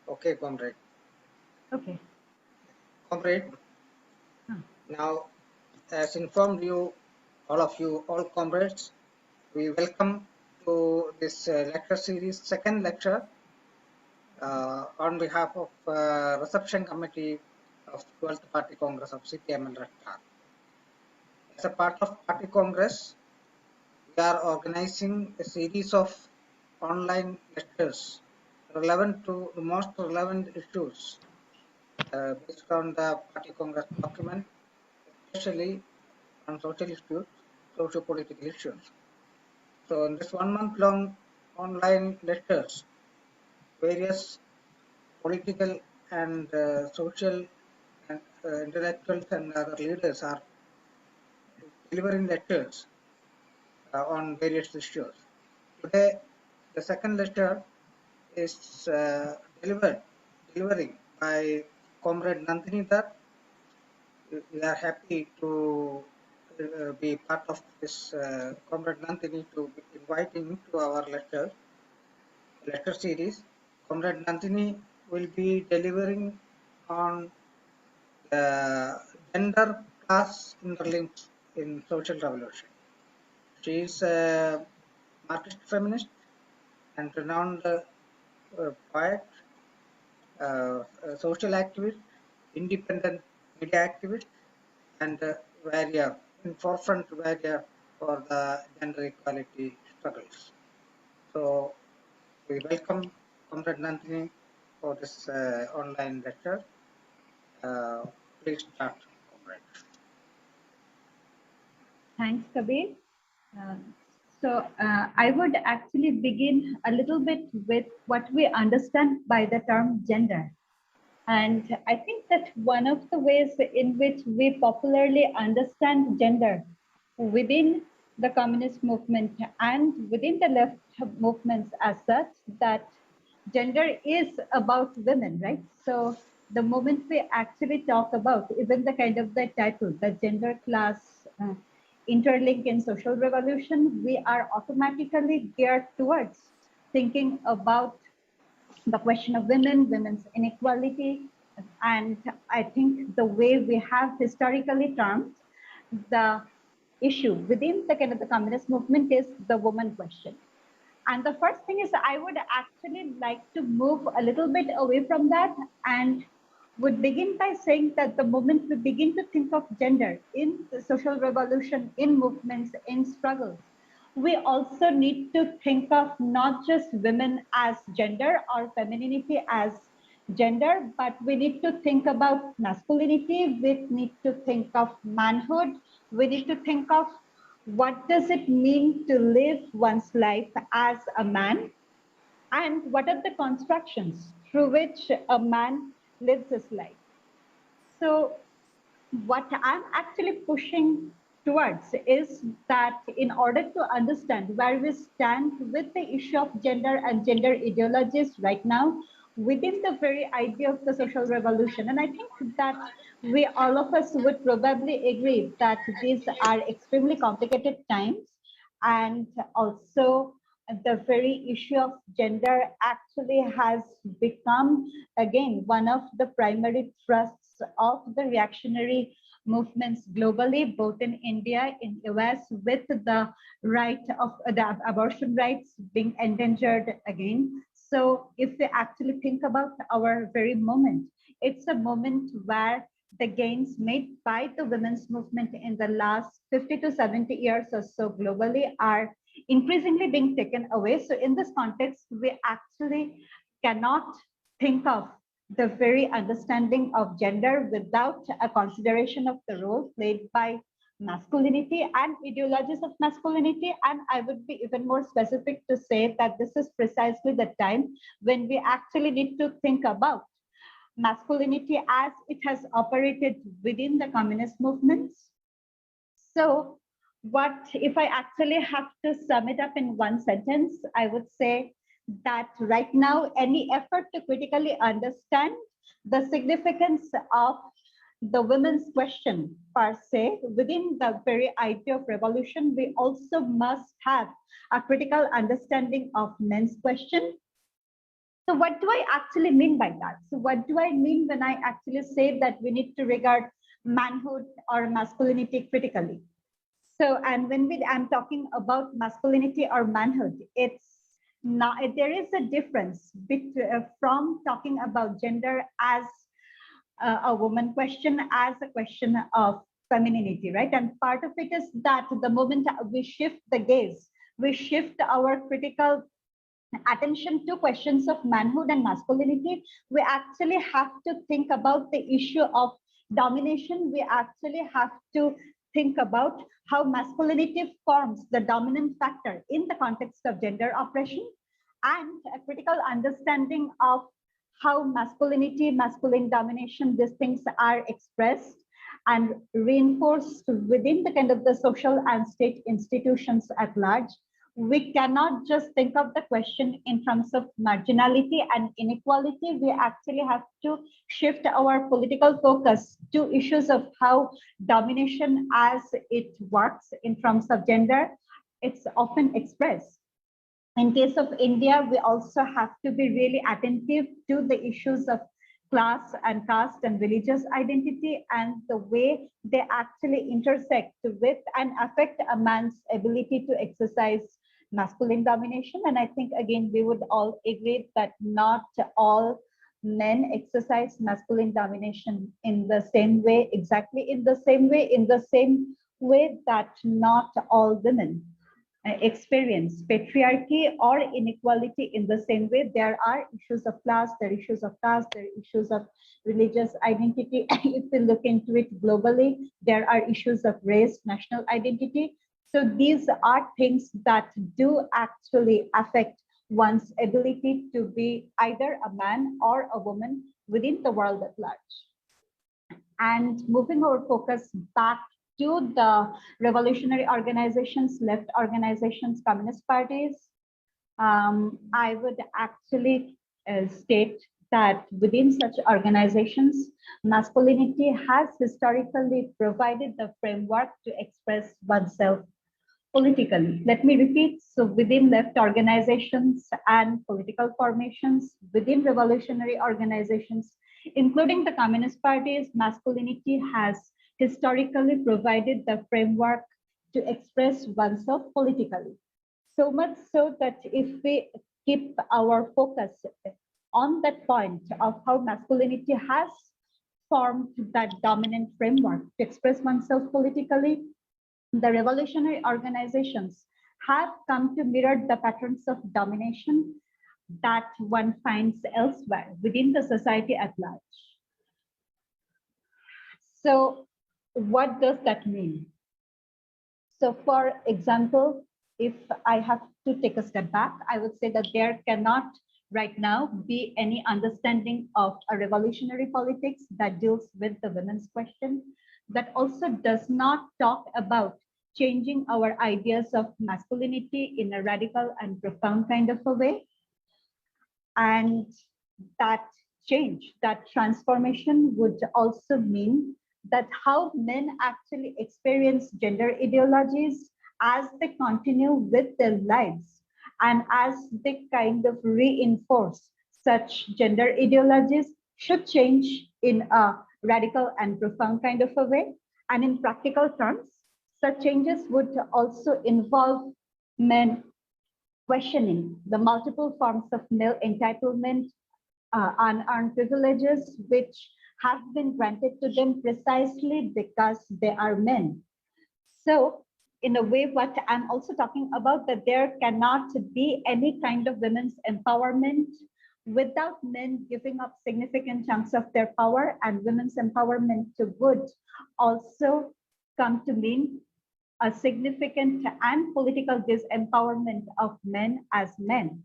Okay, comrade. Okay. Comrade, Hmm. now, as informed you, all comrades, we welcome to this lecture series, second lecture on behalf of Reception Committee of 12th Party Congress of CPM and Redstar. As a part of Party Congress, we are organizing a series of online lectures relevant to the most relevant issues based on the Party Congress document, especially on social issues, socio-political issues. So in this 1 month long online lectures, various political and social and intellectuals and other leaders are delivering lectures on various issues. Today, the second lecture is delivering by Comrade Nandini Dhar. We are happy to be part of this Comrade Nandini to be inviting to our lecture series. Comrade Nandini will be delivering on the gender class interlinks in social revolution. She is a Marxist feminist and renowned poet, social activist, independent media activist, and warrior, in forefront warrior for the gender equality struggles. So we welcome Comrade Nandini for this online lecture. Please start, Comrade. Thanks, Kabir. Uh, I would actually begin a little bit with what we understand by the term gender. And I think that one of the ways in which we popularly understand gender within the communist movement and within the left movements as such, that gender is about women, right? So the moment we actually talk about even the kind of the title, the gender class interlink in social revolution, we are automatically geared towards thinking about the question of women, women's inequality. And I think the way we have historically termed the issue within the kind of the communist movement is the woman question. And the first thing is I would actually like to move a little bit away from that and would begin by saying that the moment we begin to think of gender in the social revolution, in movements, in struggles, we also need to think of not just women as gender or femininity as gender, but we need to think about masculinity, we need to think of manhood, we need to think of what does it mean to live one's life as a man, and what are the constructions through which a man lives his life. So what I'm actually pushing towards is that in order to understand where we stand with the issue of gender and gender ideologies right now within the very idea of the social revolution, and I think that we all of us would probably agree that these are extremely complicated times, and also the very issue of gender actually has become again one of the primary thrusts of the reactionary movements globally, both in India, in US, with the right of the abortion rights being endangered again. So if we actually think about our very moment, it's a moment where the gains made by the women's movement in the last 50 to 70 years or so globally are increasingly being taken away. So in this context, we actually cannot think of the very understanding of gender without a consideration of the role played by masculinity and ideologies of masculinity. And I would be even more specific to say that this is precisely the time when we actually need to think about masculinity as it has operated within the communist movements. So what if I actually have to sum it up in one sentence, I would say that right now, any effort to critically understand the significance of the women's question per se within the very idea of revolution, we also must have a critical understanding of men's question. So what do I actually mean by that? So what do I mean when I actually say that we need to regard manhood or masculinity critically? So, and when I'm talking about masculinity or manhood, it's not, there is a difference from talking about gender as a woman question, as a question of femininity, right? And part of it is that the moment we shift the gaze, we shift our critical attention to questions of manhood and masculinity, we actually have to think about the issue of domination. We actually have to think about how masculinity forms the dominant factor in the context of gender oppression, and a critical understanding of how masculinity, masculine domination, these things are expressed and reinforced within the kind of the social and state institutions at large. We cannot just think of the question in terms of marginality and inequality. We actually have to shift our political focus to issues of how domination as it works in terms of gender, it's often expressed. In case of India, we also have to be really attentive to the issues of class and caste and religious identity and the way they actually intersect with and affect a man's ability to exercise masculine domination. And I think, again, we would all agree that not all men exercise masculine domination in the same way, exactly in the same way that not all women experience patriarchy or inequality in the same way. There are issues of class, there are issues of caste, there are issues of religious identity. If we look into it globally, there are issues of race, national identity. So these are things that do actually affect one's ability to be either a man or a woman within the world at large. And moving our focus back to the revolutionary organizations, left organizations, communist parties, I would actually state that within such organizations, masculinity has historically provided the framework to express oneself politically. Let me repeat. So within left organizations and political formations, within revolutionary organizations, including the communist parties, masculinity has historically provided the framework to express oneself politically. So much so that if we keep our focus on that point of how masculinity has formed that dominant framework to express oneself politically, the revolutionary organizations have come to mirror the patterns of domination that one finds elsewhere within the society at large. So what does that mean? So for example, if I have to take a step back, I would say that there cannot right now be any understanding of a revolutionary politics that deals with the women's question, that also does not talk about changing our ideas of masculinity in a radical and profound kind of a way. And that change, that transformation would also mean that how men actually experience gender ideologies as they continue with their lives and as they kind of reinforce such gender ideologies should change in a radical and profound kind of a way. And in practical terms, such changes would also involve men questioning the multiple forms of male entitlement, unearned privileges, which have been granted to them precisely because they are men. So in a way, what I'm also talking about, that there cannot be any kind of women's empowerment without men giving up significant chunks of their power, and women's empowerment would also come to mean a significant and political disempowerment of men as men.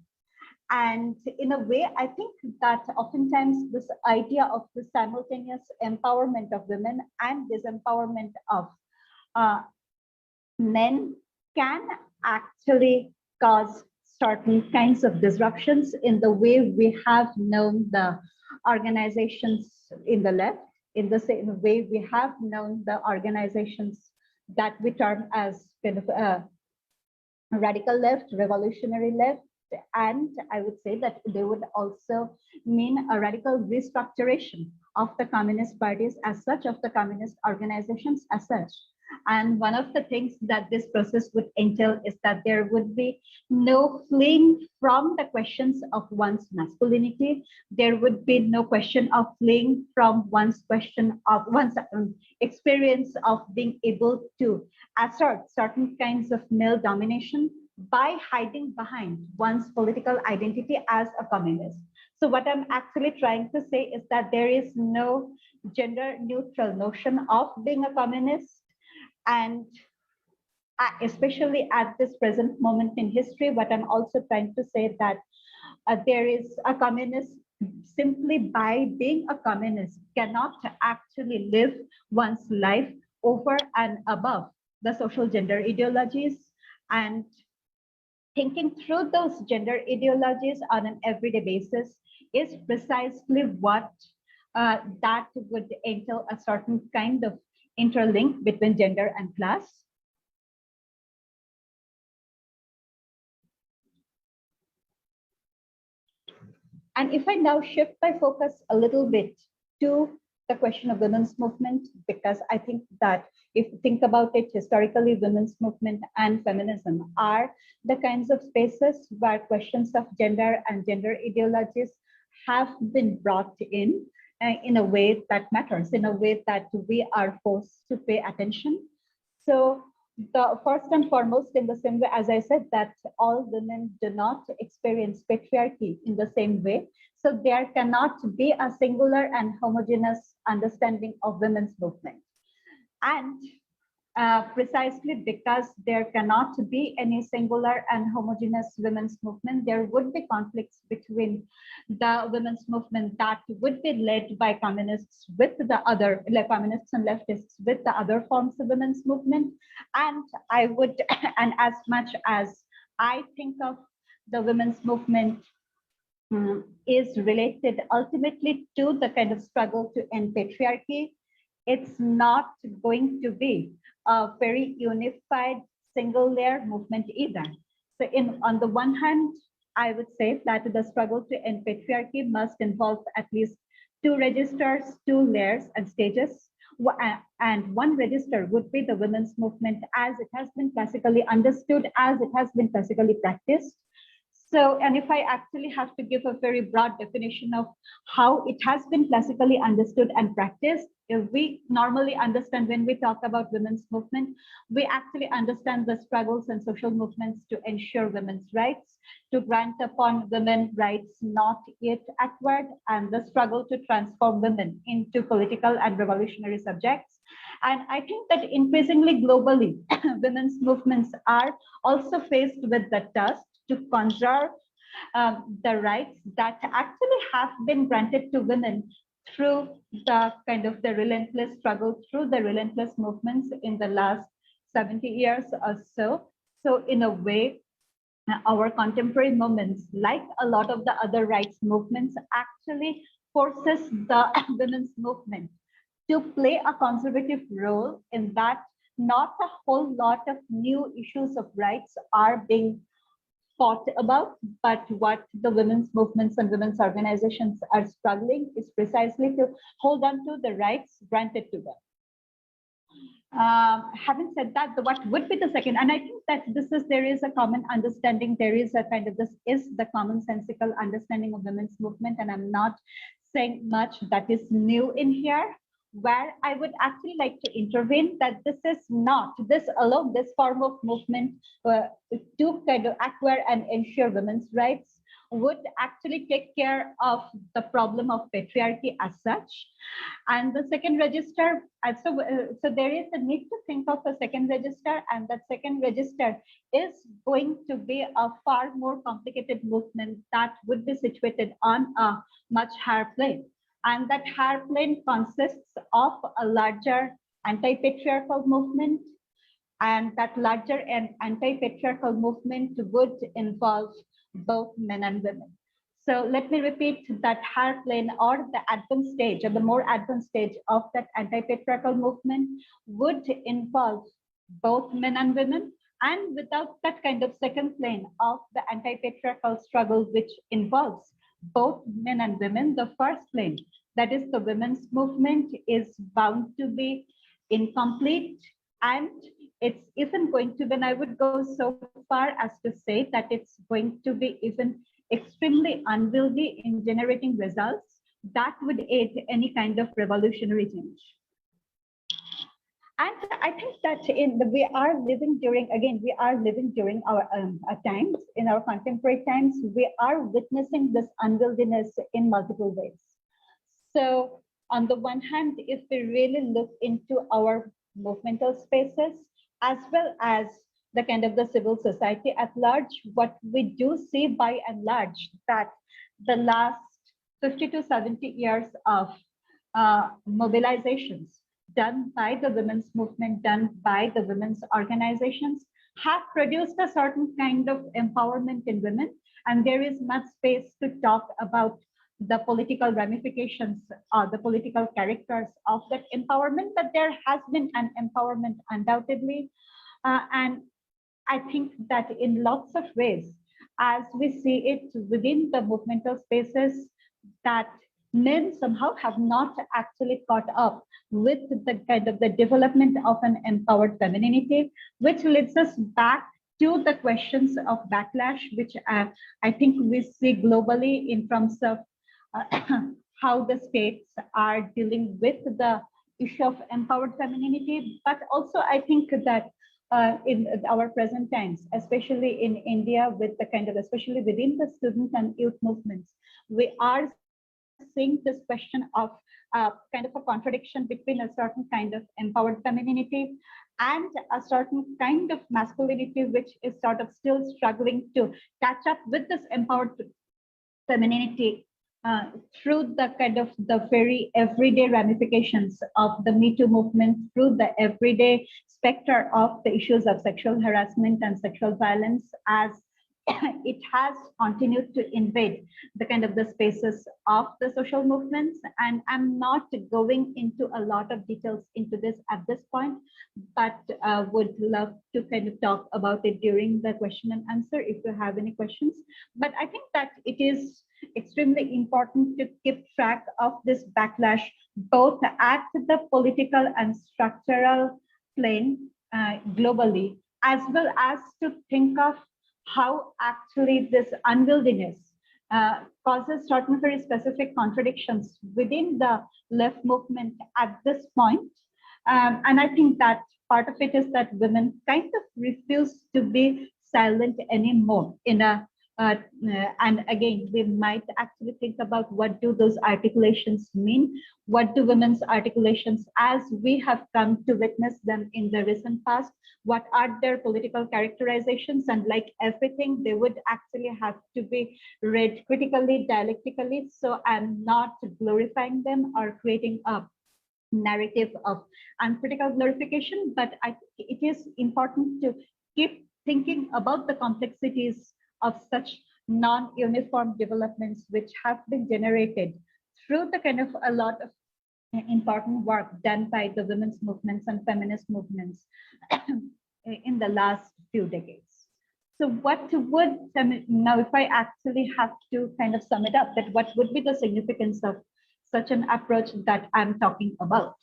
And in a way, I think that oftentimes this idea of the simultaneous empowerment of women and disempowerment of men can actually cause certain kinds of disruptions in the way we have known the organizations in the left, in the same way we have known the organizations that we term as kind of radical left, revolutionary left, and I would say that they would also mean a radical restructuration of the communist parties as such, of the communist organizations as such. And one of the things that this process would entail is that there would be no fleeing from the questions of one's masculinity. There would be no question of fleeing from one's question of one's experience of being able to assert certain kinds of male domination by hiding behind one's political identity as a communist. So what I'm actually trying to say is that there is no gender neutral notion of being a communist. And especially at this present moment in history, what I'm also trying to say that there is a communist simply by being a communist cannot actually live one's life over and above the social gender ideologies, and thinking through those gender ideologies on an everyday basis is precisely what that would entail a certain kind of interlink between gender and class. And if I now shift my focus a little bit to the question of women's movement, because I think that if you think about it historically, women's movement and feminism are the kinds of spaces where questions of gender and gender ideologies have been brought in a way that matters, in a way that we are forced to pay attention. So the first and foremost, in the same way, as I said, that all women do not experience patriarchy in the same way. So there cannot be a singular and homogeneous understanding of women's movement. And precisely because there cannot be any singular and homogeneous women's movement, there would be conflicts between the women's movement that would be led by communists with the other, like communists and leftists with the other forms of women's movement. And I would, and as much as I think of the women's movement is related ultimately to the kind of struggle to end patriarchy, it's not going to be a very unified single layer movement either. So on the one hand, I would say that the struggle to end patriarchy must involve at least two registers, two layers and stages. And one register would be the women's movement as it has been classically understood, as it has been classically practiced. So, and if I actually have to give a very broad definition of how it has been classically understood and practiced, if we normally understand when we talk about women's movement, we actually understand the struggles and social movements to ensure women's rights, to grant upon women rights not yet acquired, and the struggle to transform women into political and revolutionary subjects. And I think that increasingly globally, women's movements are also faced with the task to conserve the rights that actually have been granted to women through the kind of the relentless struggle, through the relentless movements in the last 70 years or so. So in a way, our contemporary movements, like a lot of the other rights movements, actually forces the women's movement to play a conservative role in that not a whole lot of new issues of rights are being fought about, but what the women's movements and women's organizations are struggling is precisely to hold on to the rights granted to them. Having said that, what would be the second, and I think that there is a common understanding, there is a kind of, this is the commonsensical understanding of women's movement, and I'm not saying much that is new in here. Where I would actually like to intervene that this is not, this alone, this form of movement to kind of acquire and ensure women's rights would actually take care of the problem of patriarchy as such. And the second register, so there is a need to think of a second register, and that second register is going to be a far more complicated movement that would be situated on a much higher plane. And that higher plane consists of a larger anti-patriarchal movement, and that larger and anti-patriarchal movement would involve both men and women. So let me repeat, that higher plane, or the advanced stage, or the more advanced stage of that anti-patriarchal movement would involve both men and women, and without that kind of second plane of the anti-patriarchal struggle, which involves both men and women, the first plane, that is the women's movement, is bound to be incomplete, and it's even going to be, and I would go so far as to say that it's going to be even extremely unwieldy in generating results that would aid any kind of revolutionary change. And I think that we are living during, again, we are living during our times, in our contemporary times, we are witnessing this unwieldiness in multiple ways. So on the one hand, if we really look into our movemental spaces, as well as the kind of the civil society at large, what we do see by and large, that the last 50 to 70 years of mobilizations done by the women's movement, done by the women's organizations, have produced a certain kind of empowerment in women. And there is much space to talk about the political ramifications or the political characters of that empowerment, but there has been an empowerment undoubtedly. And I think that in lots of ways, as we see it within the movemental spaces, that men somehow have not actually caught up with the kind of the development of an empowered femininity, which leads us back to the questions of backlash, which I think we see globally in terms of how the states are dealing with the issue of empowered femininity. But also I think that in our present times, especially in India, with the kind of, especially within the student and youth movements, we are seeing this question of kind of a contradiction between a certain kind of empowered femininity and a certain kind of masculinity, which is sort of still struggling to catch up with this empowered femininity through the kind of the very everyday ramifications of the Me Too movement, through the everyday specter of the issues of sexual harassment and sexual violence, as it has continued to invade the kind of the spaces of the social movements. And I'm not going into a lot of details into this at this point, but would love to kind of talk about it during the question and answer if you have any questions. But I think that it is extremely important to keep track of this backlash, both at the political and structural plane globally, as well as to think of how actually this unwieldiness causes certain very specific contradictions within the left movement at this point. And I think that part of it is that women kind of refuse to be silent anymore in a and again, we might actually think about what do those articulations mean? What do women's articulations, as we have come to witness them in the recent past, what are their political characterizations? And like everything, they would actually have to be read critically, dialectically. So I'm not glorifying them or creating a narrative of uncritical glorification, but I think it is important to keep thinking about the complexities of such non-uniform developments which have been generated through the kind of a lot of important work done by the women's movements and feminist movements in the last few decades. So what would, now if I actually have to kind of sum it up, that what would be the significance of such an approach that I'm talking about?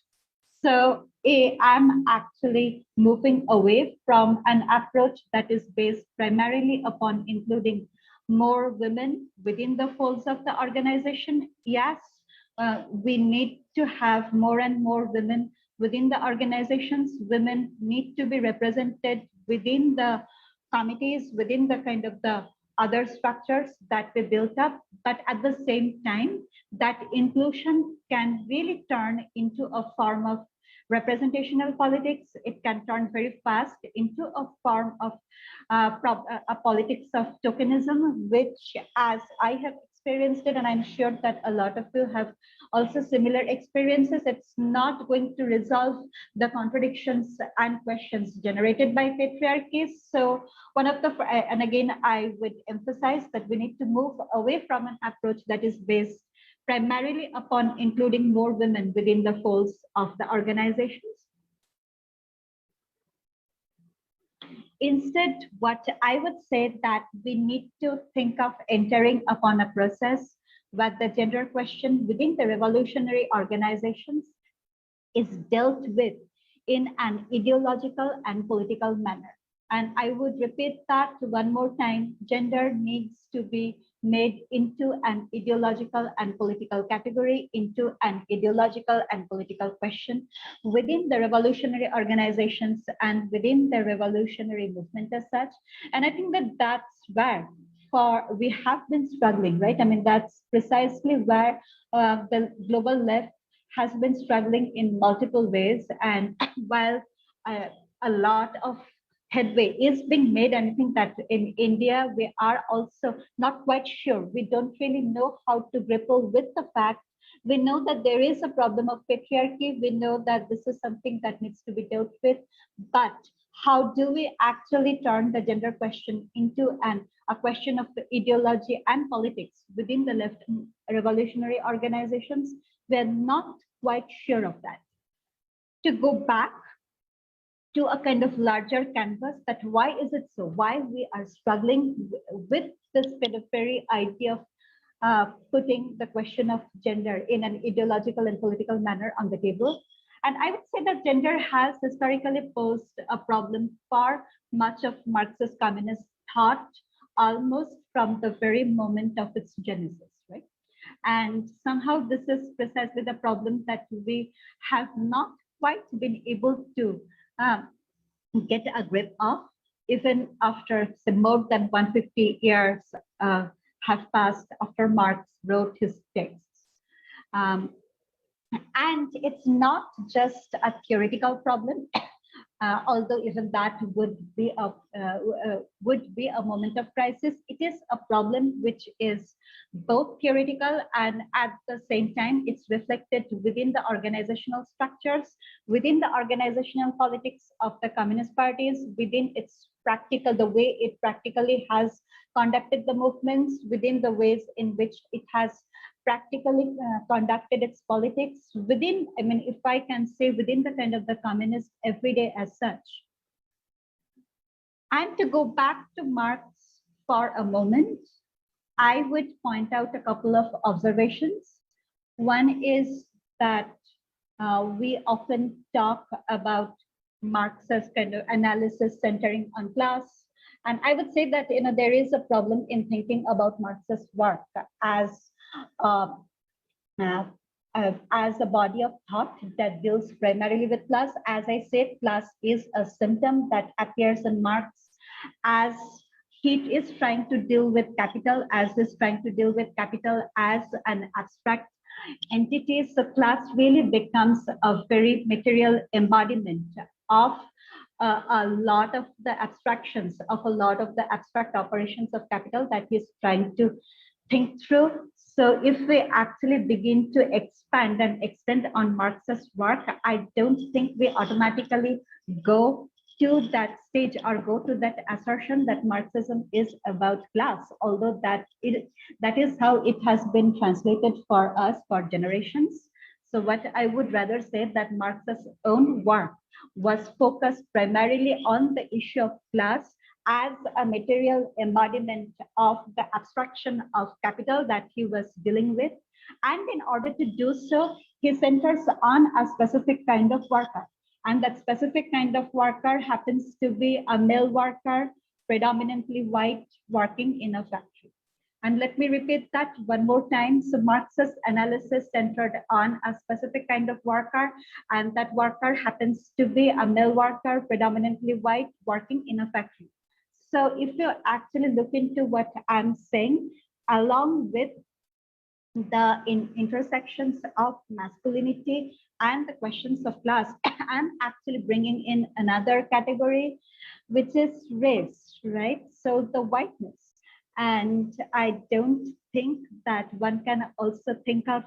So I'm actually moving away from an approach that is based primarily upon including more women within the folds of the organization. Yes, we need to have more and more women within the organizations. Women need to be represented within the committees, within the kind of the other structures that we built up. But at the same time, that inclusion can really turn into a form of representational politics. It can turn very fast into a form of a politics of tokenism, which, as I have experienced it, and I'm sure that a lot of you have also similar experiences, it's not going to resolve the contradictions and questions generated by patriarchy. So one of the, and again, I would emphasize that we need to move away from an approach that is based primarily upon including more women within the folds of the organizations. Instead, what I would say that we need to think of entering upon a process where the gender question within the revolutionary organizations is dealt with in an ideological and political manner. And I would repeat that one more time, gender needs to be made into an ideological and political category, into an ideological and political question within the revolutionary organizations and within the revolutionary movement as such. And I think that that's where we have been struggling, right? I mean, that's precisely where the global left has been struggling in multiple ways. And while a lot of headway is being made, and I think that in India, we are also not quite sure. We don't really know how to grapple with the fact. We know that there is a problem of patriarchy. We know that this is something that needs to be dealt with. But how do we actually turn the gender question into a question of ideology and politics within the left revolutionary organizations? We're not quite sure of that. To go back to a kind of larger canvas, that why is it so? Why we are struggling with this kind of very idea of putting the question of gender in an ideological and political manner on the table. And I would say that gender has historically posed a problem for much of Marxist communist thought, almost from the very moment of its genesis, right? And somehow this is precisely the problem that we have not quite been able to get a grip of, even after more than 150 years have passed after Marx wrote his texts. And it's not just a theoretical problem, although even that would be a moment of crisis. It is a problem which is both theoretical and at the same time it's reflected within the organizational structures, within the organizational politics of the communist parties, within its practical, the way it practically has conducted the movements, within the ways in which it has practically conducted its politics within, I mean, if I can say, within the kind of the communist everyday as such. And to go back to Marx for a moment, I would point out a couple of observations. One is that we often talk about Marx's kind of analysis centering on class. And I would say that there is a problem in thinking about Marx's work as a body of thought that deals primarily with class. As I said, class is a symptom that appears in Marx as he is trying to deal with capital, as an abstract entity. So class really becomes a very material embodiment of a lot of the abstractions, of a lot of the abstract operations of capital that he's trying to think through. So if we actually begin to expand and extend on Marx's work, I don't think we automatically go to that stage or go to that assertion that Marxism is about class, although that is how it has been translated for us for generations. So what I would rather say that Marx's own work was focused primarily on the issue of class as a material embodiment of the abstraction of capital that he was dealing with. And in order to do so, he centers on a specific kind of worker. And that specific kind of worker happens to be a male worker, predominantly white, working in a factory. And let me repeat that one more time. So Marx's analysis centered on a specific kind of worker, and that worker happens to be a male worker, predominantly white, working in a factory. So if you actually look into what I'm saying, along with the intersections of masculinity and the questions of class, I'm actually bringing in another category, which is race, right? So the whiteness. And I don't think that one can also think of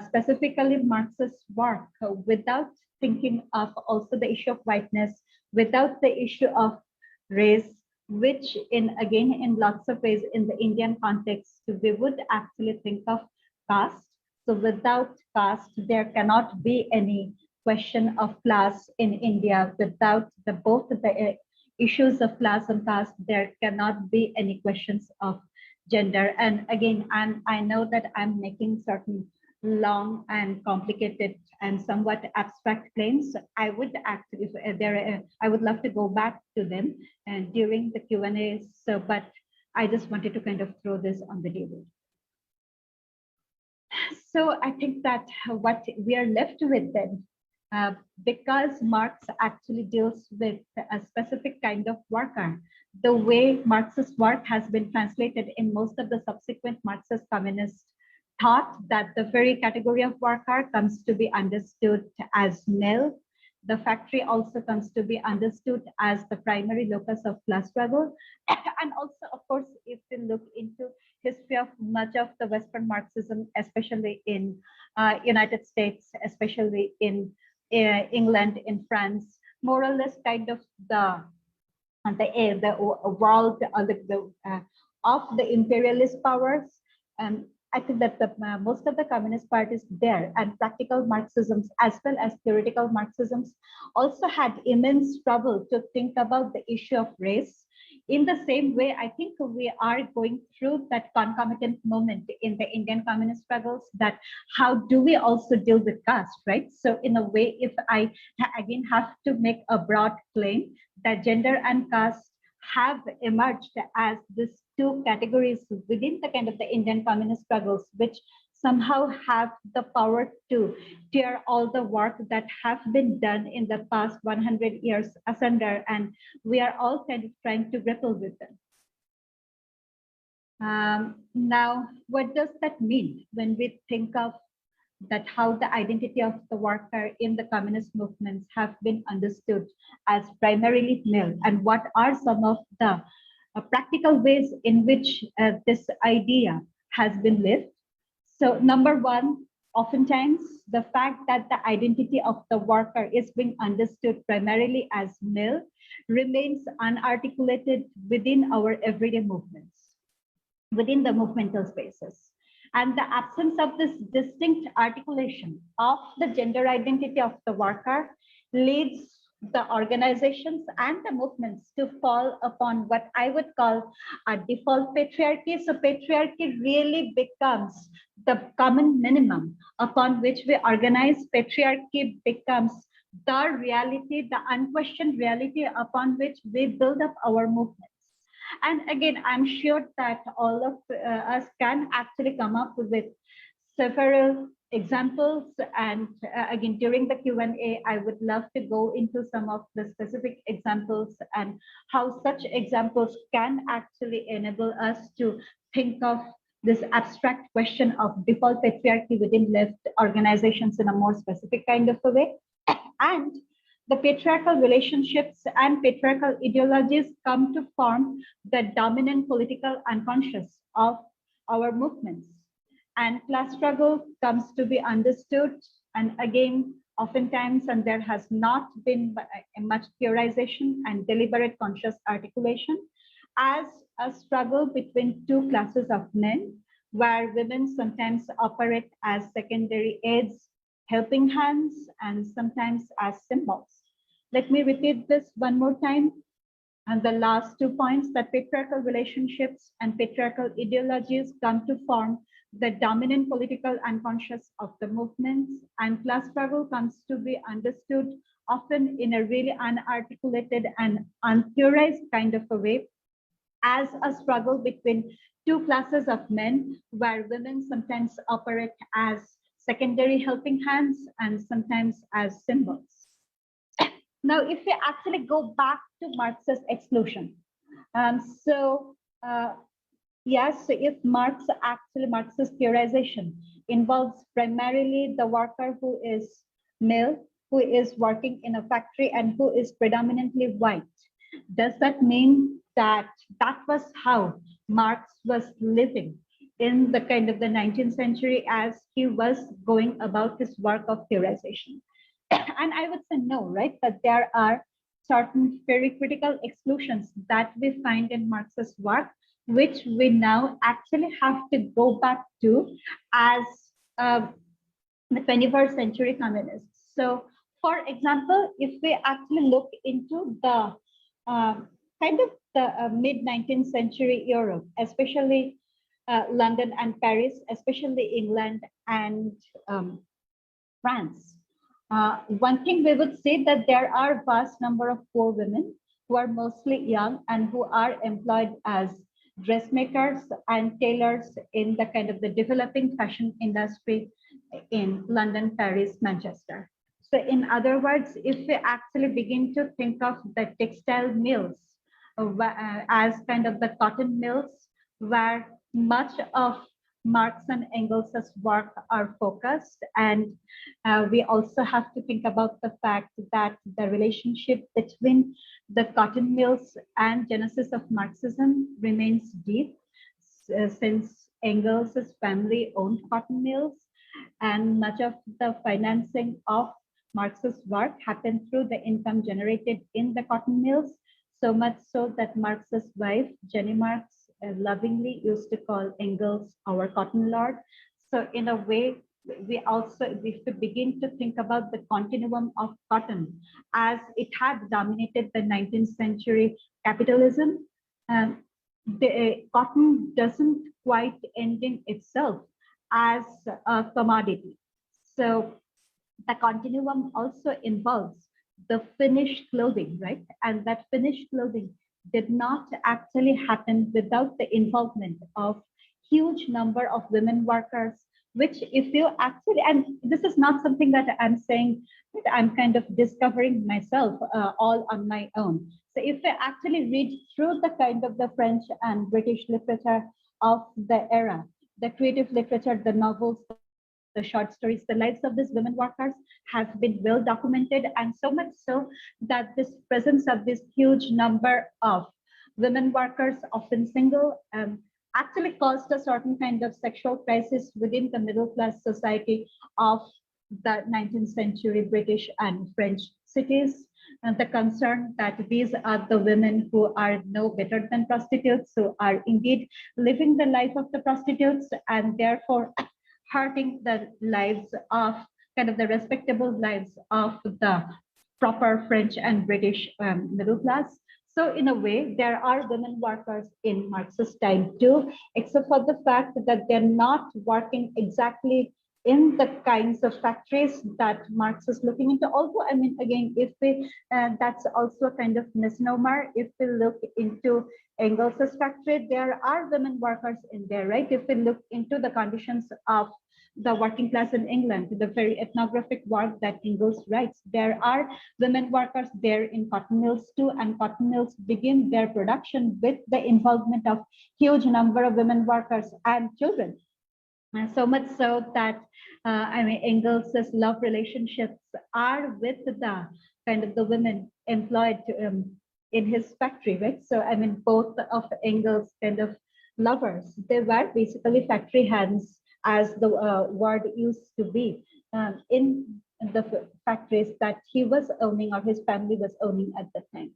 specifically Marxist work without thinking of also the issue of whiteness, without the issue of race, which again in lots of ways in the Indian context, we would actually think of caste. So without caste, there cannot be any question of class in India without both the issues of class and caste, there cannot be any questions of gender. And again, I know that I'm making certain long and complicated and somewhat abstract claims. I would actually, I would love to go back to them and during the Q&A. So, but I just wanted to kind of throw this on the table. So I think that what we are left with then, because Marx actually deals with a specific kind of worker, the way Marx's work has been translated in most of the subsequent Marxist communist thought, that the very category of worker comes to be understood as male. The factory also comes to be understood as the primary locus of class struggle. And also, of course, if we look into history of much of the Western Marxism, especially in United States, especially in England, in France, more or less kind of the world of the imperialist powers. I think that most of the communist parties there and practical Marxisms as well as theoretical Marxisms also had immense trouble to think about the issue of race. In the same way, I think we are going through that concomitant moment in the Indian communist struggles, that how do we also deal with caste, right? So in a way, if I again have to make a broad claim that gender and caste have emerged as these two categories within the kind of the Indian communist struggles, which somehow have the power to tear all the work that have been done in the past 100 years asunder, and we are all kind of trying to grapple with them. Now, what does that mean when we think of that how the identity of the worker in the communist movements have been understood as primarily male, and what are some of the practical ways in which this idea has been lived? So number one, oftentimes the fact that the identity of the worker is being understood primarily as male remains unarticulated within our everyday movements, within the movemental spaces. And the absence of this distinct articulation of the gender identity of the worker leads the organizations and the movements to fall upon what I would call a default patriarchy. So patriarchy really becomes the common minimum upon which we organize. Patriarchy becomes the reality, the unquestioned reality upon which we build up our movements. And again, I'm sure that all of us can actually come up with several examples. And again, during the Q&A, I would love to go into some of the specific examples and how such examples can actually enable us to think of this abstract question of default patriarchy within left organizations in a more specific kind of a way. And the patriarchal relationships and patriarchal ideologies come to form the dominant political unconscious of our movements. And class struggle comes to be understood, and again, oftentimes, and there has not been much theorization and deliberate conscious articulation, as a struggle between two classes of men, where women sometimes operate as secondary aids, helping hands, and sometimes as symbols. Let me repeat this one more time. And the last 2 points, that patriarchal relationships and patriarchal ideologies come to form the dominant political unconscious of the movements, and class struggle comes to be understood often in a really unarticulated and untheorized kind of a way as a struggle between two classes of men, where women sometimes operate as secondary helping hands and sometimes as symbols. Now, if we actually go back to Marx's exclusion, yes, so if Marx's theorization involves primarily the worker who is male, who is working in a factory and who is predominantly white, does that mean that that was how Marx was living in the kind of the 19th century as he was going about his work of theorization? And I would say no, right? That there are certain very critical exclusions that we find in Marx's work, which we now actually have to go back to as the 21st century communists. So, for example, if we actually look into the kind of the mid-19th century Europe, especially London and Paris, especially England and France. One thing we would say that there are vast number of poor women who are mostly young and who are employed as dressmakers and tailors in the kind of the developing fashion industry in London, Paris, Manchester. So in other words, if we actually begin to think of the textile mills as kind of the cotton mills where much of Marx and Engels' work are focused. And we also have to think about the fact that the relationship between the cotton mills and genesis of Marxism remains deep since Engels' family owned cotton mills, and much of the financing of Marx's work happened through the income generated in the cotton mills, so much so that Marx's wife, Jenny Marx, lovingly used to call Engels our cotton lord. So in a way, we also, if we begin to think about the continuum of cotton as it had dominated the 19th century capitalism, the cotton doesn't quite end in itself as a commodity. So the continuum also involves the finished clothing, right? And that finished clothing did not actually happen without the involvement of huge number of women workers, which if you actually, and this is not something that I'm saying that I'm kind of discovering myself all on my own. So if I actually read through the kind of the French and British literature of the era, the creative literature, the novels, the short stories, the lives of these women workers have been well documented, and so much so that this presence of this huge number of women workers, often single, actually caused a certain kind of sexual crisis within the middle class society of the 19th century British and French cities. And the concern that these are the women who are no better than prostitutes, who are indeed living the life of the prostitutes, and therefore hurting the lives of kind of the respectable lives of the proper French and British middle class. So in a way, there are women workers in Marxist time too, except for the fact that they're not working exactly in the kinds of factories that Marx is looking into. Although, I mean, again, if we, that's also a kind of misnomer. If we look into Engels' factory, there are women workers in there, right? If we look into the conditions of the working class in England, the very ethnographic work that Engels writes, there are women workers there in cotton mills too, and cotton mills begin their production with the involvement of huge number of women workers and children. And so much so that I mean, Engels' love relationships are with the kind of the women employed in his factory, right? So I mean, both of Engels' kind of lovers, they were basically factory hands, as the word used to be, in the factories that he was owning or his family was owning at the time.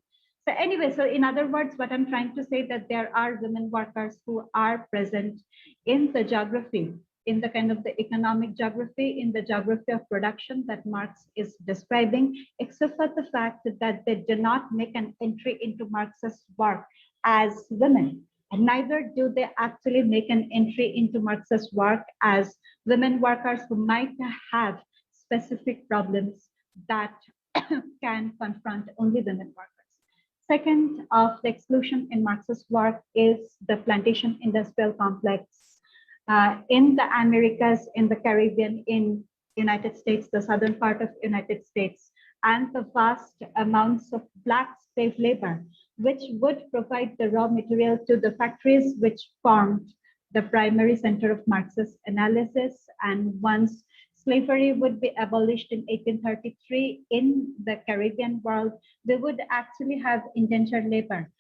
So anyway, so in other words, what I'm trying to say that there are women workers who are present in the geography, in the kind of the economic geography, in the geography of production that Marx is describing, except for the fact that they do not make an entry into Marx's work as women. And neither do they actually make an entry into Marx's work as women workers who might have specific problems that can confront only women workers. Second of the exclusion in Marx's work is the plantation industrial complex in the Americas, in the Caribbean, in United States, the southern part of United States, and the vast amounts of black slave labor, which would provide the raw material to the factories which formed the primary center of Marxist analysis. And once slavery would be abolished in 1833 in the Caribbean world, we would actually have indentured labor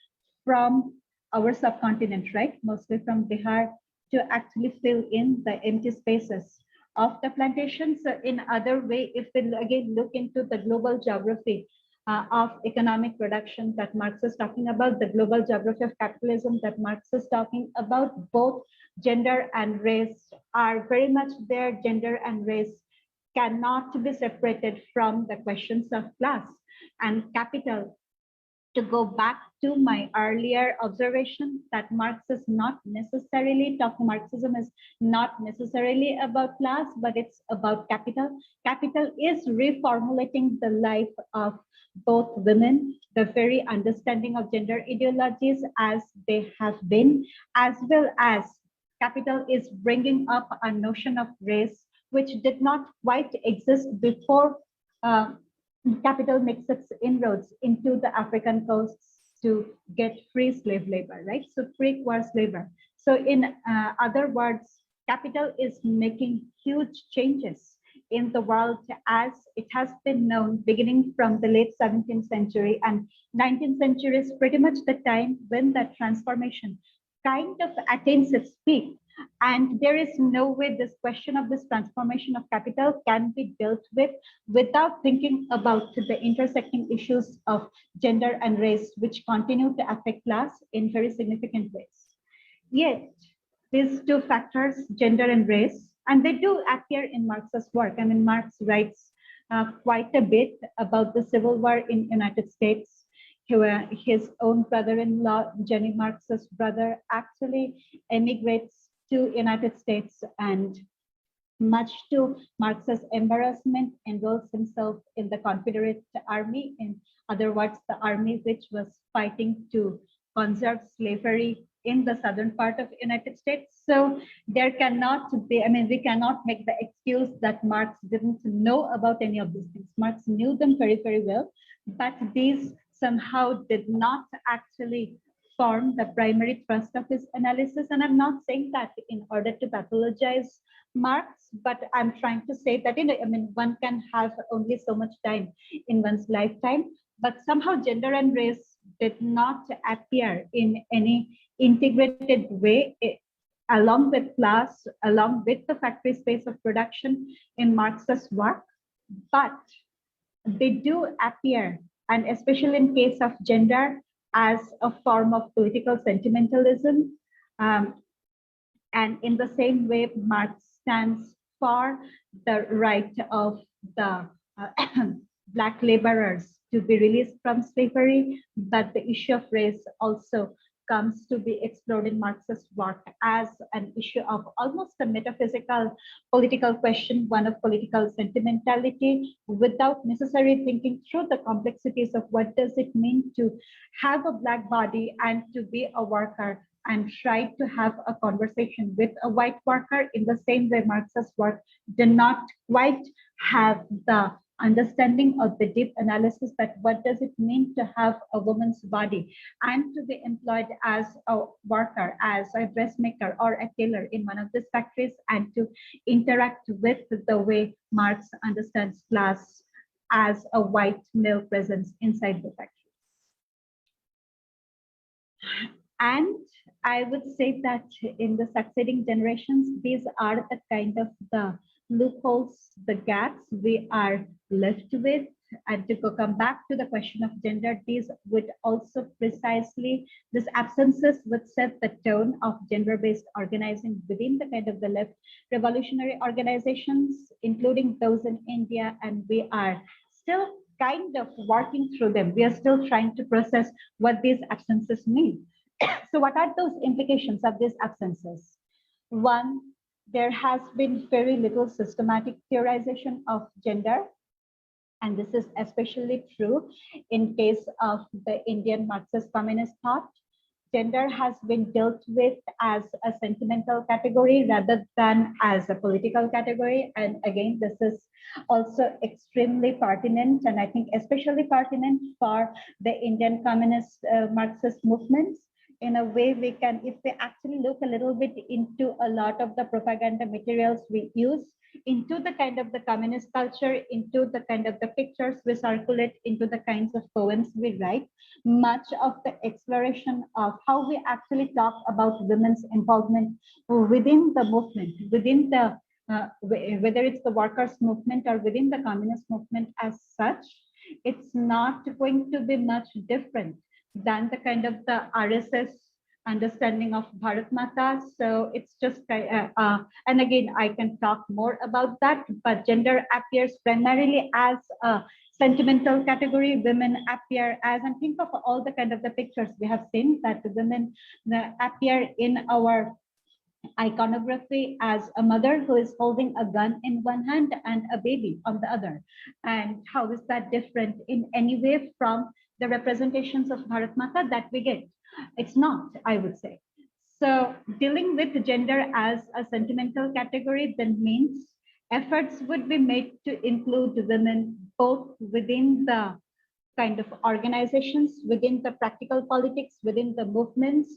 from our subcontinent, right? Mostly from Bihar, to actually fill in the empty spaces of the plantations. So in other way, if we again look into the global geography of economic production that Marx is talking about, the global geography of capitalism that Marx is talking about, both gender and race are very much there. Gender and race cannot be separated from the questions of class and capital to go back to my earlier observation that Marxism is not necessarily about class, but it's about capital. Capital is reformulating the life of both women, the very understanding of gender ideologies as they have been, as well as capital is bringing up a notion of race, which did not quite exist before capital makes its inroads into the African coasts to get free slave labor, right? So pre-coerced labor. So in other words, capital is making huge changes in the world as it has been known beginning from the late 17th century, and 19th century is pretty much the time when that transformation kind of attains its peak. And there is no way this question of this transformation of capital can be dealt with without thinking about the intersecting issues of gender and race, which continue to affect class in very significant ways. Yet, these two factors, gender and race, and they do appear in Marx's work. I mean, Marx writes quite a bit about the Civil War in United States. His own brother-in-law, Jenny Marx's brother, actually emigrates to United States and, much to Marx's embarrassment, enrolls himself in the Confederate Army. In other words, the army which was fighting to conserve slavery in the southern part of United States. So there cannot be, I mean, we cannot make the excuse that Marx didn't know about any of these things. Marx knew them very, very well, but these somehow did not actually form the primary thrust of his analysis. And I'm not saying that in order to pathologize Marx, but I'm trying to say that, I mean, one can have only so much time in one's lifetime, but somehow gender and race did not appear in any integrated way along with class, along with the factory space of production in Marx's work, but they do appear, and especially in case of gender, as a form of political sentimentalism. And in the same way, Marx stands for the right of the Black laborers to be released from slavery, but the issue of race also comes to be explored in Marx's work as an issue of almost a metaphysical political question, one of political sentimentality, without necessarily thinking through the complexities of what does it mean to have a Black body and to be a worker, and try to have a conversation with a white worker in the same way Marx's work did not quite have the understanding of the deep analysis that what does it mean to have a woman's body and to be employed as a worker, as a dressmaker or a tailor in one of these factories, and to interact with the way Marx understands class as a white male presence inside the factory. And I would say that in the succeeding generations, these are the kind of the loopholes, the gaps we are left with. And to come back to the question of gender, these would also precisely, these absences would set the tone of gender-based organizing within the kind of the left revolutionary organizations, including those in India, and we are still kind of working through them. We are still trying to process what these absences mean. So what are those implications of these absences? One, there has been very little systematic theorization of gender. And this is especially true in case of the Indian Marxist communist thought. Gender has been dealt with as a sentimental category rather than as a political category. And again, this is also extremely pertinent, and I think especially pertinent for the Indian communist Marxist movements. In a way, we can, if we actually look a little bit into a lot of the propaganda materials we use, into the kind of the communist culture, into the kind of the pictures we circulate, into the kinds of poems we write, much of the exploration of how we actually talk about women's involvement within the movement, within the, whether it's the workers' movement or within the communist movement as such, it's not going to be much different than the kind of the RSS understanding of Bharat Mata. So it's just, and again, I can talk more about that, but gender appears primarily as a sentimental category, women appear as, and think of all the kind of the pictures we have seen that women appear in our iconography as a mother who is holding a gun in one hand and a baby on the other. And how is that different in any way from the representations of Bharat Mata that we get? It's not, I would say. So dealing with gender as a sentimental category then means efforts would be made to include women both within the kind of organizations, within the practical politics, within the movements,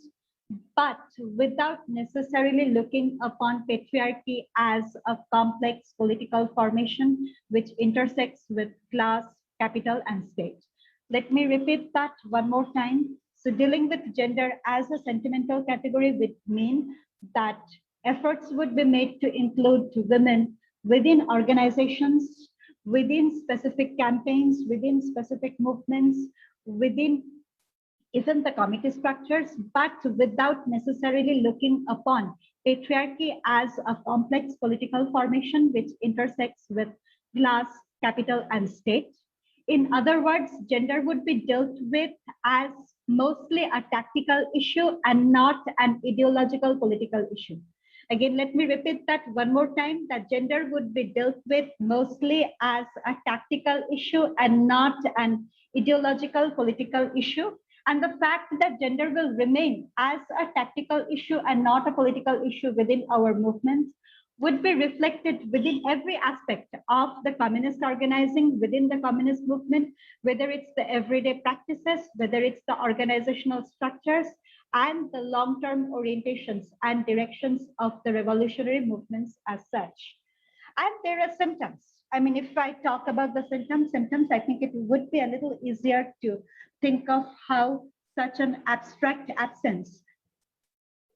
but without necessarily looking upon patriarchy as a complex political formation which intersects with class, capital, and state. Let me repeat that one more time. So dealing with gender as a sentimental category would mean that efforts would be made to include women within organizations, within specific campaigns, within specific movements, within even the committee structures, but without necessarily looking upon patriarchy as a complex political formation which intersects with class, capital, and state. In other words, gender would be dealt with as mostly a tactical issue and not an ideological political issue. Again, let me repeat that one more time, that gender would be dealt with mostly as a tactical issue and not an ideological political issue. And the fact that gender will remain as a tactical issue and not a political issue within our movements would be reflected within every aspect of the communist organizing within the communist movement, whether it's the everyday practices, whether it's the organizational structures, and the long-term orientations and directions of the revolutionary movements as such. And there are symptoms. I mean, if I talk about the symptoms, I think it would be a little easier to think of how such an abstract absence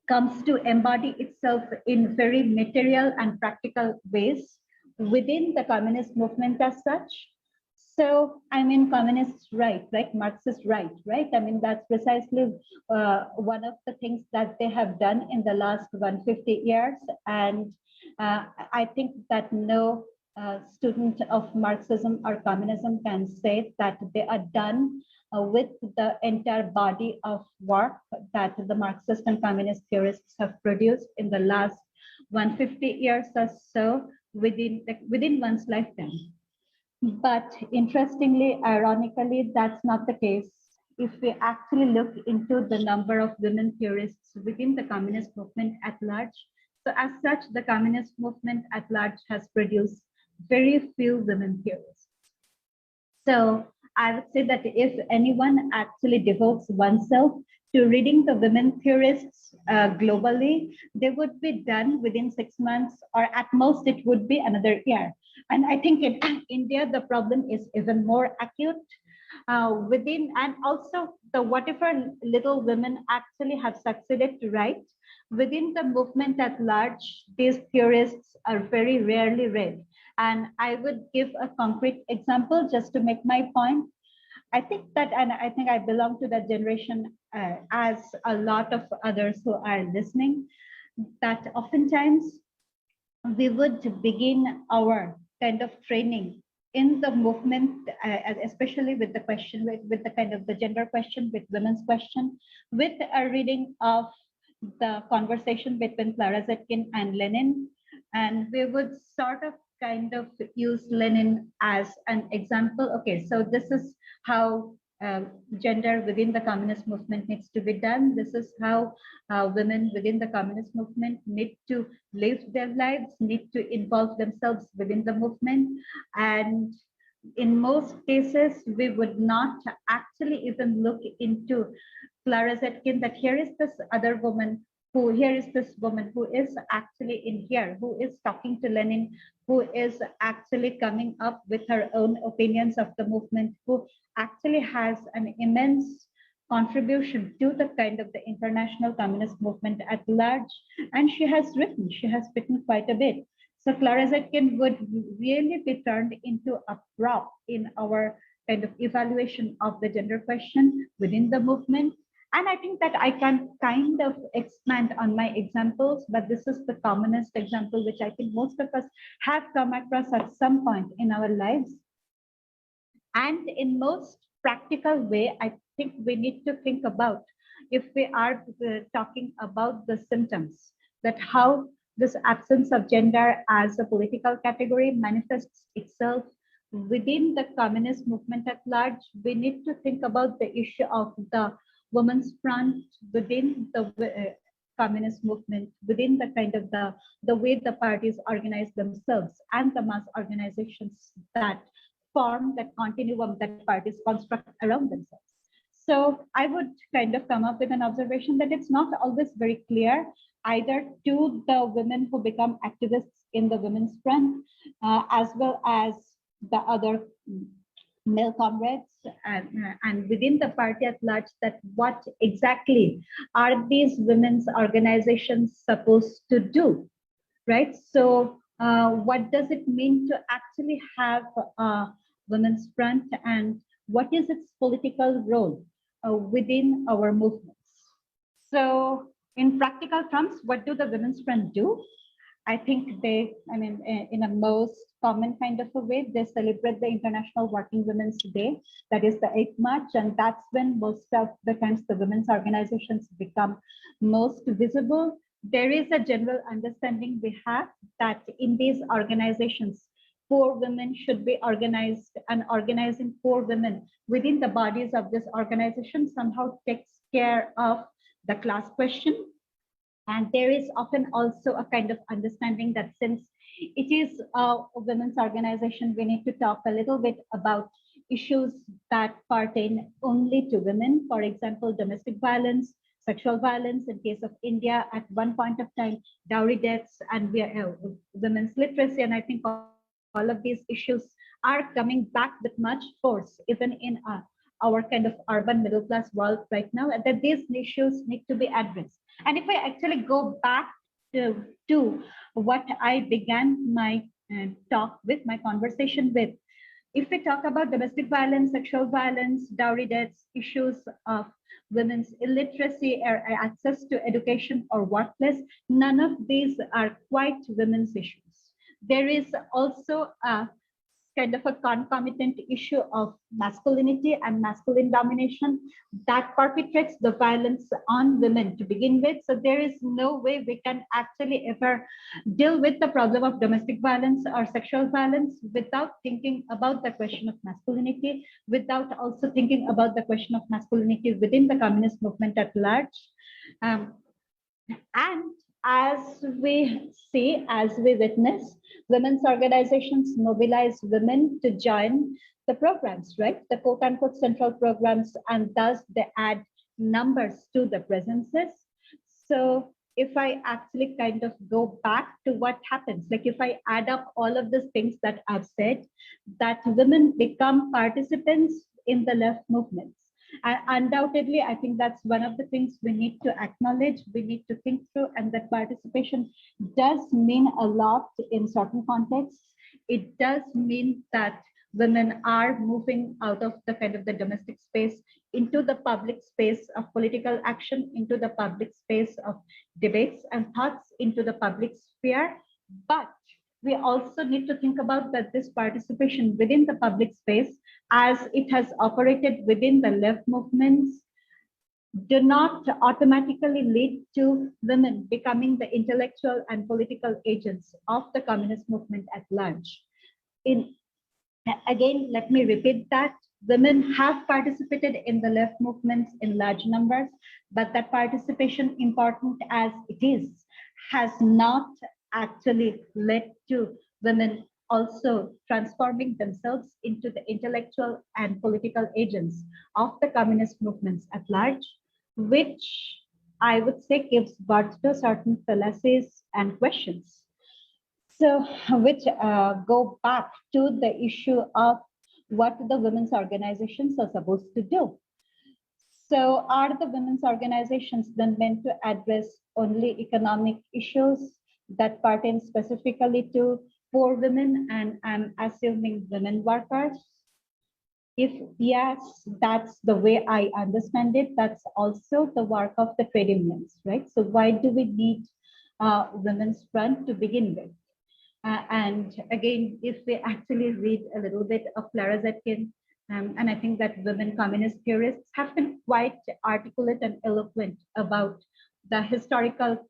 comes to embody itself in very material and practical ways within the communist movement as such. So, I mean, communists right, Marxist right? I mean, that's precisely one of the things that they have done in the last 150 years. And I think that no student of Marxism or communism can say that they are done with the entire body of work that the Marxist and communist theorists have produced in the last 150 years or so within one's lifetime. But interestingly, ironically, that's not the case. If we actually look into the number of women theorists within the communist movement at large, so as such, the communist movement at large has produced very few women theorists. So I would say that if anyone actually devotes oneself to reading the women theorists globally, they would be done within 6 months, or at most it would be another year. And I think in India, the problem is even more acute within, and also the whatever little women actually have succeeded to write within the movement at large, these theorists are very rarely read. And I would give a concrete example just to make my point. I think that, and I think I belong to that generation as a lot of others who are listening, that oftentimes we would begin our kind of training in the movement, especially with the question, with the kind of the gender question, with women's question, with a reading of the conversation between Clara Zetkin and Lenin. And we would sort of kind of use Lenin as an example. Okay, so this is how gender within the communist movement needs to be done. This is how women within the communist movement need to live their lives, need to involve themselves within the movement. And in most cases, we would not actually even look into Clara Zetkin, that here is this other woman here is this woman who is actually in here, who is talking to Lenin, who is actually coming up with her own opinions of the movement, who actually has an immense contribution to the kind of the international communist movement at large. And she has written quite a bit. So Clara Zetkin would really be turned into a prop in our kind of evaluation of the gender question within the movement. And I think that I can kind of expand on my examples, but this is the commonest example, which I think most of us have come across at some point in our lives. And in most practical way, I think we need to think about, if we are talking about the symptoms, that how this absence of gender as a political category manifests itself within the communist movement at large. We need to think about the issue of the women's front within the communist movement, within the kind of the way the parties organize themselves and the mass organizations that form that continuum that parties construct around themselves. So I would kind of come up with an observation that it's not always very clear either to the women who become activists in the women's front, as well as the other male comrades, and within the party at large, that what exactly are these women's organizations supposed to do, right? So what does it mean to actually have a women's front, and what is its political role within our movements? So in practical terms, what do the women's front do? I think they, I mean, in a most common kind of a way, they celebrate the International Working Women's Day. That is the 8th March. And that's when most of the times the women's organizations become most visible. There is a general understanding we have that in these organizations, for women should be organized, and organizing for women within the bodies of this organization somehow takes care of the class question. And there is often also a kind of understanding that since it is a women's organization, we need to talk a little bit about issues that pertain only to women. For example, domestic violence, sexual violence in case of India at one point of time, dowry deaths, and women's literacy. And I think all of these issues are coming back with much force, even in our kind of urban middle class world right now, and that these issues need to be addressed. And if I actually go back to what I began my talk with, my conversation with, if we talk about domestic violence, sexual violence, dowry deaths, issues of women's illiteracy or access to education or workplace, none of these are quite women's issues. There is also a kind of a concomitant issue of masculinity and masculine domination that perpetrates the violence on women to begin with. So there is no way we can actually ever deal with the problem of domestic violence or sexual violence without thinking about the question of masculinity, without also thinking about the question of masculinity within the communist movement at large. And as we see, as we witness, women's organizations mobilize women to join the programs, right? The quote unquote central programs, and thus they add numbers to the presences. So if I actually kind of go back to what happens, like if I add up all of these things that I've said, that women become participants in the left movements. And undoubtedly, I think that's one of the things we need to acknowledge, we need to think through, and that participation does mean a lot in certain contexts. It does mean that women are moving out of the kind of the domestic space into the public space of political action, into the public space of debates and thoughts, into the public sphere. But we also need to think about that this participation within the public space, as it has operated within the left movements, do not automatically lead to women becoming the intellectual and political agents of the communist movement at large. Again, let me repeat that. Women have participated in the left movements in large numbers, but that participation, important as it is, has not actually led to women also transforming themselves into the intellectual and political agents of the communist movements at large, which I would say gives birth to certain fallacies and questions. So, which go back to the issue of what the women's organizations are supposed to do. So, are the women's organizations then meant to address only economic issues that pertain specifically to poor women, and I'm assuming women workers? If yes, that's the way I understand it. That's also the work of the trade unions, right? So why do we need women's front to begin with? And again, if we actually read a little bit of Clara Zetkin, And I think that women communist theorists have been quite articulate and eloquent about the historical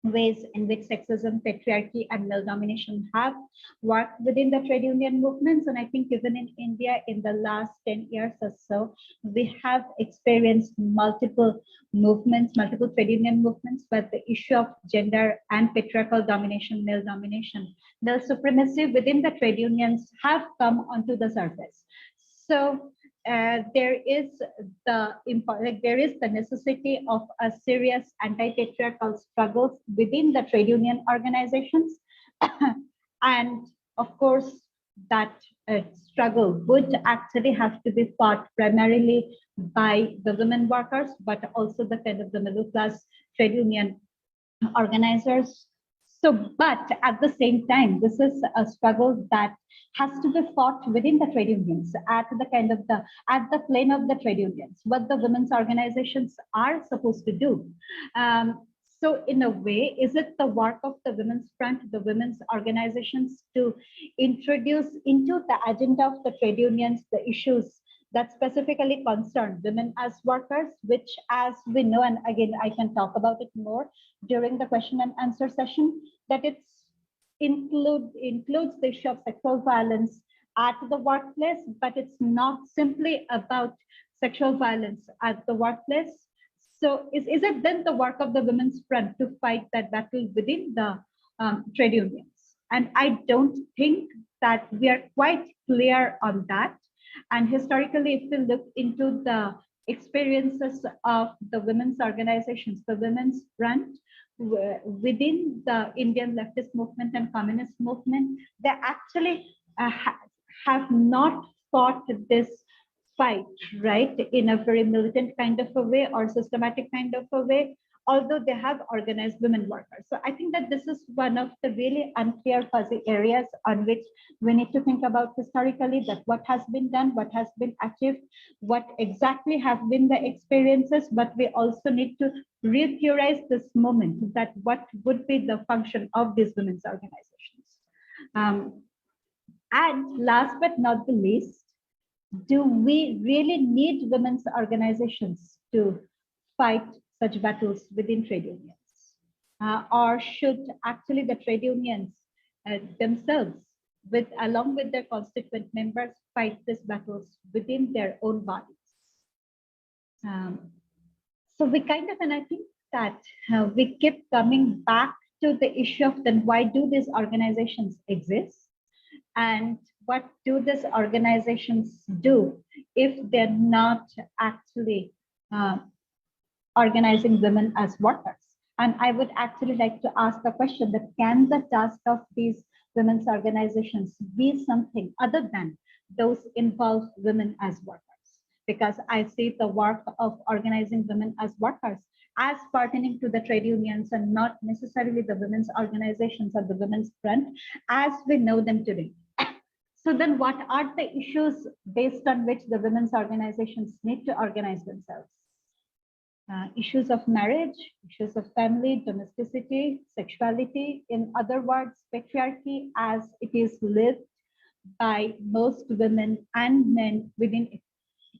ways in which sexism, patriarchy, and male domination have worked within the trade union movements. And I think even in India, in the last 10 years or so, we have experienced multiple movements, multiple trade union movements, but the issue of gender and patriarchal domination, male supremacy within the trade unions have come onto the surface. So there is the necessity of a serious anti-patriarchal struggles within the trade union organizations, and of course that struggle would actually have to be fought primarily by the women workers, but also the kind of the middle class trade union organizers. So, but at the same time, this is a struggle that has to be fought within the trade unions at the plane of the trade unions, what the women's organizations are supposed to do. So in a way, is it the work of the women's front, the women's organizations, to introduce into the agenda of the trade unions the issues that specifically concern women as workers, which, as we know, and again, I can talk about it more during the question and answer session, that it includes the issue of sexual violence at the workplace, but it's not simply about sexual violence at the workplace. So is it then the work of the women's front to fight that battle within the trade unions? And I don't think that we are quite clear on that. And historically, if we look into the experiences of the women's organizations, the women's front within the Indian leftist movement and communist movement, they actually have not fought this fight, right, in a very militant kind of a way or systematic kind of a way, although they have organized women workers. So I think that this is one of the really unclear, fuzzy areas on which we need to think about historically, that what has been done, what has been achieved, what exactly have been the experiences, but we also need to re-theorize this moment, that what would be the function of these women's organizations. And last but not the least, do we really need women's organizations to fight such battles within trade unions? Or should actually the trade unions themselves, along with their constituent members, fight these battles within their own bodies? So we kind of, and I think that we keep coming back to the issue of then why do these organizations exist? And what do these organizations do if they're not actually organizing women as workers? And I would actually like to ask the question that can the task of these women's organizations be something other than those involve women as workers? Because I see the work of organizing women as workers as pertaining to the trade unions and not necessarily the women's organizations or the women's front as we know them today. So then what are the issues based on which the women's organizations need to organize themselves? Issues of marriage, issues of family, domesticity, sexuality, in other words, patriarchy as it is lived by most women and men within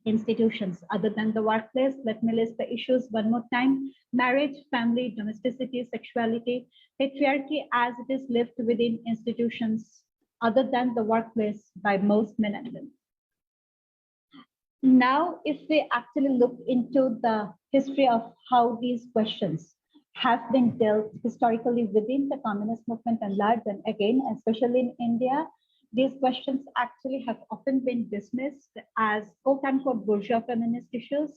institutions other than the workplace. Let me list the issues one more time. Marriage, family, domesticity, sexuality, patriarchy as it is lived within institutions other than the workplace by most men and women. Now, if we actually look into the history of how these questions have been dealt historically within the communist movement and large, and again, especially in India, these questions actually have often been dismissed as quote-unquote bourgeois feminist issues.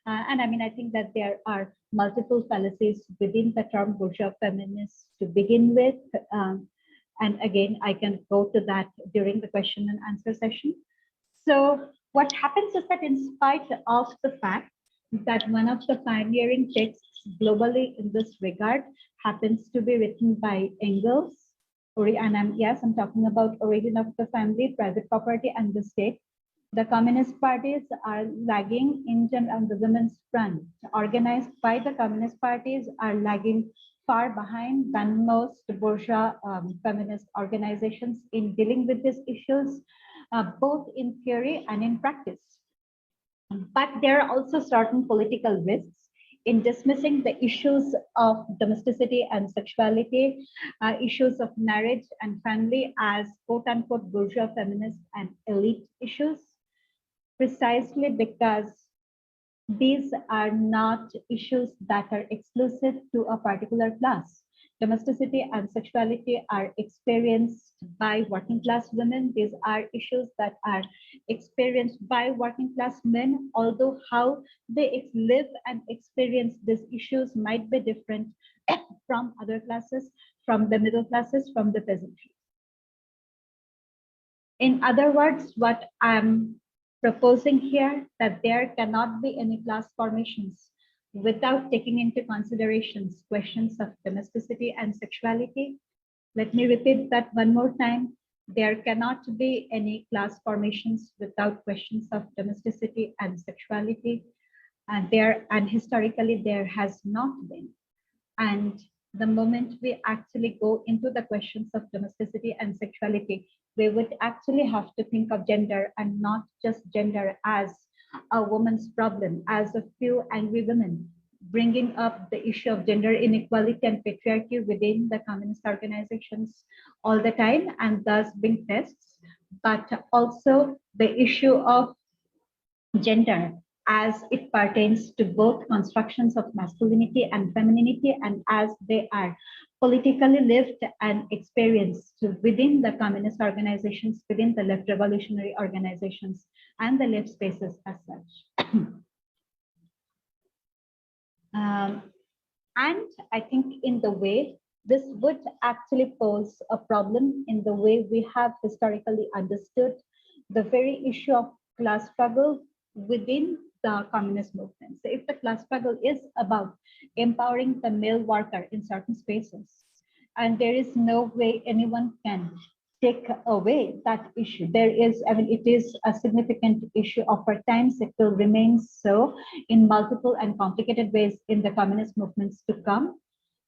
And I mean, I think that there are multiple fallacies within the term bourgeois feminist to begin with. And again, I can go to that during the question and answer session. So what happens is that in spite of the fact that one of the pioneering texts globally in this regard happens to be written by Engels, and I'm talking about Origin of the Family, Private Property and the State. The communist parties are lagging in general on the women's front. Organized by the communist parties are lagging far behind than most bourgeois feminist organizations in dealing with these issues. both in theory and in practice. But there are also certain political risks in dismissing the issues of domesticity and sexuality, issues of marriage and family as quote unquote bourgeois feminist and elite issues, precisely because these are not issues that are exclusive to a particular class. Domesticity and sexuality are experienced by working class women. These are issues that are experienced by working class men, although how they live and experience these issues might be different from other classes, from the middle classes, from the peasantry. In other words, what I'm proposing here that there cannot be any class formations without taking into considerations questions of domesticity and sexuality. Let me repeat that one more time. There cannot be any class formations without questions of domesticity and sexuality. And historically there has not been. And the moment we actually go into the questions of domesticity and sexuality, we would actually have to think of gender and not just gender as a woman's problem, as a few angry women bringing up the issue of gender inequality and patriarchy within the communist organizations all the time and thus being tests, but also the issue of gender as it pertains to both constructions of masculinity and femininity and as they are politically lived and experienced within the communist organizations, within the left revolutionary organizations and the left spaces as such. And I think in the way this would actually pose a problem in the way we have historically understood the very issue of class struggle within the communist movement. So if the class struggle is about empowering the male worker in certain spaces, and there is no way anyone can take away that issue. There is, I mean, it is a significant issue of our times. It will remain so in multiple and complicated ways in the communist movements to come.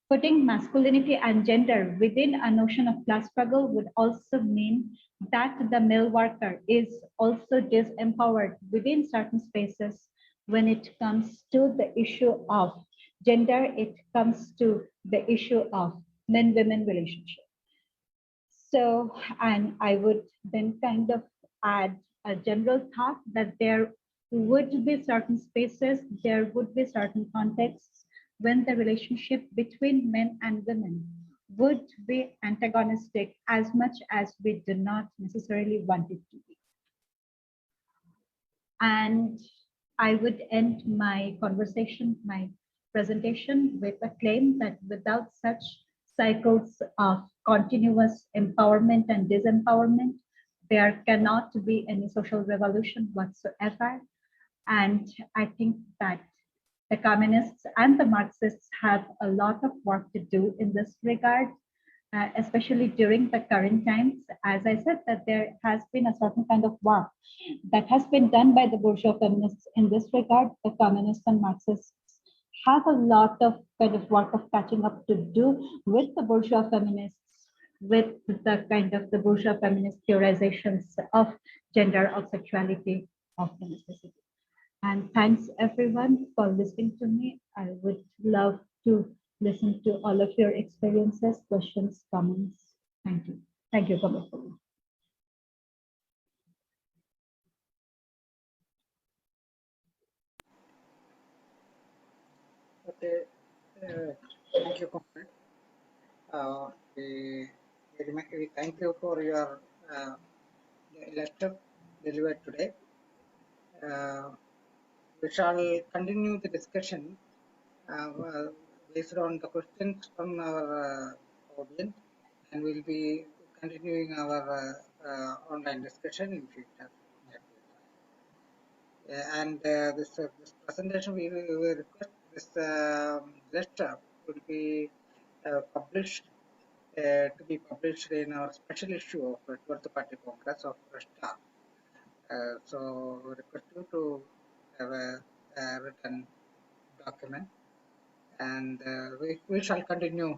Putting masculinity and gender within a notion of class struggle would also mean that the male worker is also disempowered within certain spaces when it comes to the issue of gender, it comes to the issue of men-women relationship. So, and I would then kind of add a general thought that there would be certain spaces, there would be certain contexts when the relationship between men and women would be antagonistic as much as we do not necessarily want it to be. And I would end my conversation, my presentation with a claim that without such cycles of continuous empowerment and disempowerment, there cannot be any social revolution whatsoever. And I think that the communists and the Marxists have a lot of work to do in this regard, especially during the current times. As I said, that there has been a certain kind of work that has been done by the bourgeois feminists in this regard. The communists and Marxists have a lot of kind of work of catching up to do with the bourgeois feminists, with the kind of the bourgeois feminist theorizations of gender, of sexuality, of domesticity. And thanks everyone for listening to me. I would love to listen to all of your experiences, questions, comments. Thank you. Thank you, Kabir. Okay, thank you, comrade. We thank you for your lecture delivered today. We shall continue the discussion based on the questions from our audience, and we'll be continuing our online discussion in future. And this presentation, we request this lecture will be published to be published in our special issue of 12th Party Congress of Redstar. So we request you to have a written document, and we shall continue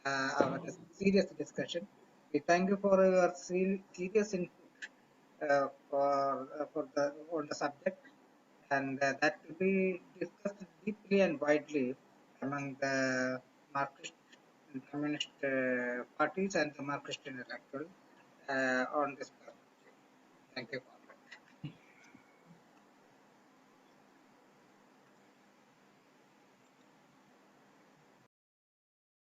our serious discussion. We thank you for your serious input for the on the subject, and that will be discussed deeply and widely among the Marxist and communist parties and the Marxist intellectuals on this perspective. Thank you.